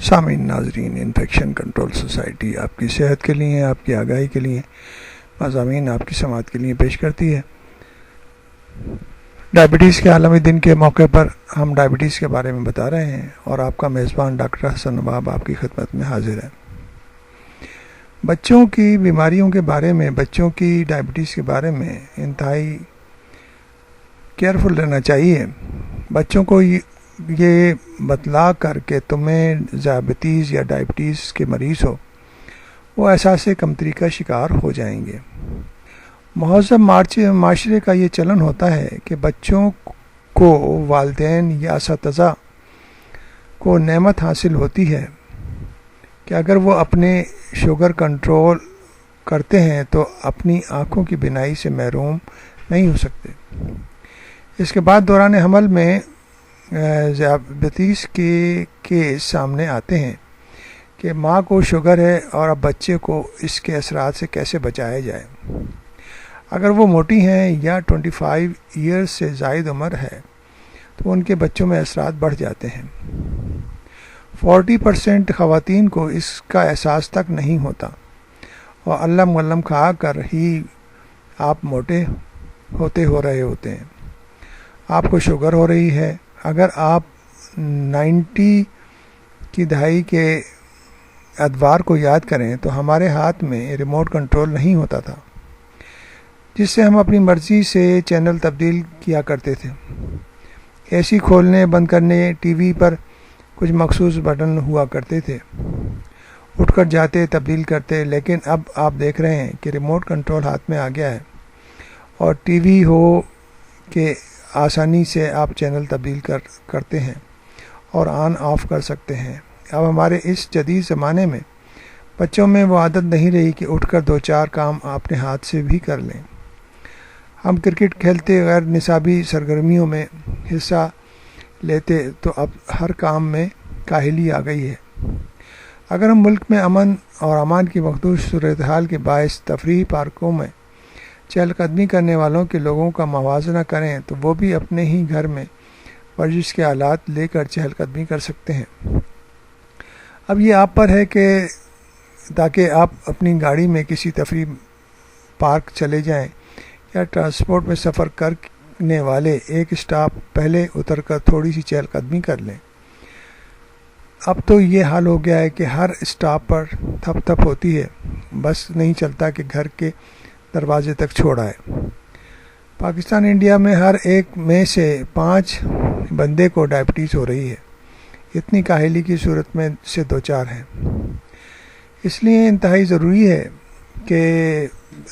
سامعین ناظرین، infection control society آپ کی صحت کے لیے، آپ کی آگاہی کے لیے مضامین آپ کی سماعت کے لیے پیش کرتی ہے۔ ڈائبٹیز کے عالمی دن کے موقع پر ہم ڈائبٹیز کے بارے میں بتا رہے ہیں اور آپ کا میزبان ڈاکٹر حسن نواب آپ کی خدمت میں حاضر ہے۔ بچوں کی بیماریوں کے بارے میں، بچوں کی ڈائبٹیز کے بارے میں انتہائی کیئرفل رہنا چاہیے۔ بچوں کو یہ بتلا کر کہ تمہیں ذیابیطیز یا ڈائبٹیز کے مریض ہو، وہ احساس کمتری کا شکار ہو جائیں گے۔ مہذب معاشرے کا یہ چلن ہوتا ہے کہ بچوں کو والدین یا اساتذہ کو نعمت حاصل ہوتی ہے کہ اگر وہ اپنے شوگر کنٹرول کرتے ہیں تو اپنی آنکھوں کی بینائی سے محروم نہیں ہو سکتے۔ اس کے بعد دوران حمل میں ذیابیطیز کے کیس سامنے آتے ہیں کہ ماں کو شوگر ہے اور اب بچے کو اس کے اثرات سے کیسے بچایا جائے۔ اگر وہ موٹی ہیں یا 25 ایئرز سے زائد عمر ہے تو ان کے بچوں میں اثرات بڑھ جاتے ہیں۔ 40% خواتین کو اس کا احساس تک نہیں ہوتا اور علم غلم کھا کر ہی آپ موٹے ہو رہے ہوتے ہیں۔ آپ کو شوگر ہو رہی ہے۔ اگر آپ 90 کی دہائی کے ادوار کو یاد کریں تو ہمارے ہاتھ میں ریموٹ کنٹرول نہیں ہوتا تھا جس سے ہم اپنی مرضی سے چینل تبدیل کیا کرتے تھے۔ اے سی کھولنے بند کرنے، ٹی وی پر کچھ مخصوص بٹن ہوا کرتے تھے، اٹھ کر جاتے تبدیل کرتے، لیکن اب آپ دیکھ رہے ہیں کہ ریموٹ کنٹرول ہاتھ میں آ گیا ہے اور ٹی وی ہو کہ آسانی سے آپ چینل تبدیل کرتے ہیں اور آن آف کر سکتے ہیں۔ اب ہمارے اس جدید زمانے میں بچوں میں وہ عادت نہیں رہی کہ اٹھ کر 2-4 کام اپنے ہاتھ سے بھی کر لیں۔ ہم کرکٹ کھیلتے، غیر نصابی سرگرمیوں میں حصہ لیتے تو اب ہر کام میں کاہلی آ گئی ہے۔ اگر ہم ملک میں امن اور امان کی مخدوش صورتحال کے باعث تفریحی پارکوں میں چہل قدمی کرنے والوں کے لوگوں کا موازنہ کریں تو وہ بھی اپنے ہی گھر میں ورزش کے آلات لے کر چہل قدمی کر سکتے ہیں۔ اب یہ آپ پر ہے کہ تاکہ آپ اپنی گاڑی میں کسی تفریح پارک چلے جائیں یا ٹرانسپورٹ میں سفر کرنے والے ایک اسٹاپ پہلے اتر کر تھوڑی سی چہل قدمی کر لیں۔ اب تو یہ حال ہو گیا ہے کہ ہر اسٹاپ پر تھپ تھپ ہوتی ہے، بس نہیں چلتا کہ گھر کے دروازے تک چھوڑ آئے۔ پاکستان انڈیا میں ہر ایک میں سے 5 بندے کو ڈائبٹیز ہو رہی ہے، اتنی کاہلی کی صورت میں سے 2-4 ہیں۔ اس لیے انتہائی ضروری ہے کہ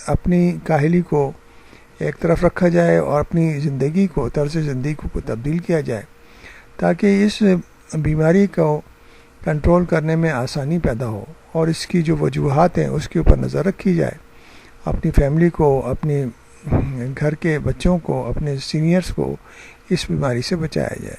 اپنی کاہلی کو ایک طرف رکھا جائے اور اپنی زندگی کو، طرز زندگی کو تبدیل کیا جائے تاکہ اس بیماری کو کنٹرول کرنے میں آسانی پیدا ہو اور اس کی جو وجوہات ہیں اس کے اوپر نظر رکھی جائے۔ اپنی فیملی کو، اپنے گھر کے بچوں کو، اپنے سینئرز کو اس بیماری سے بچایا جائے۔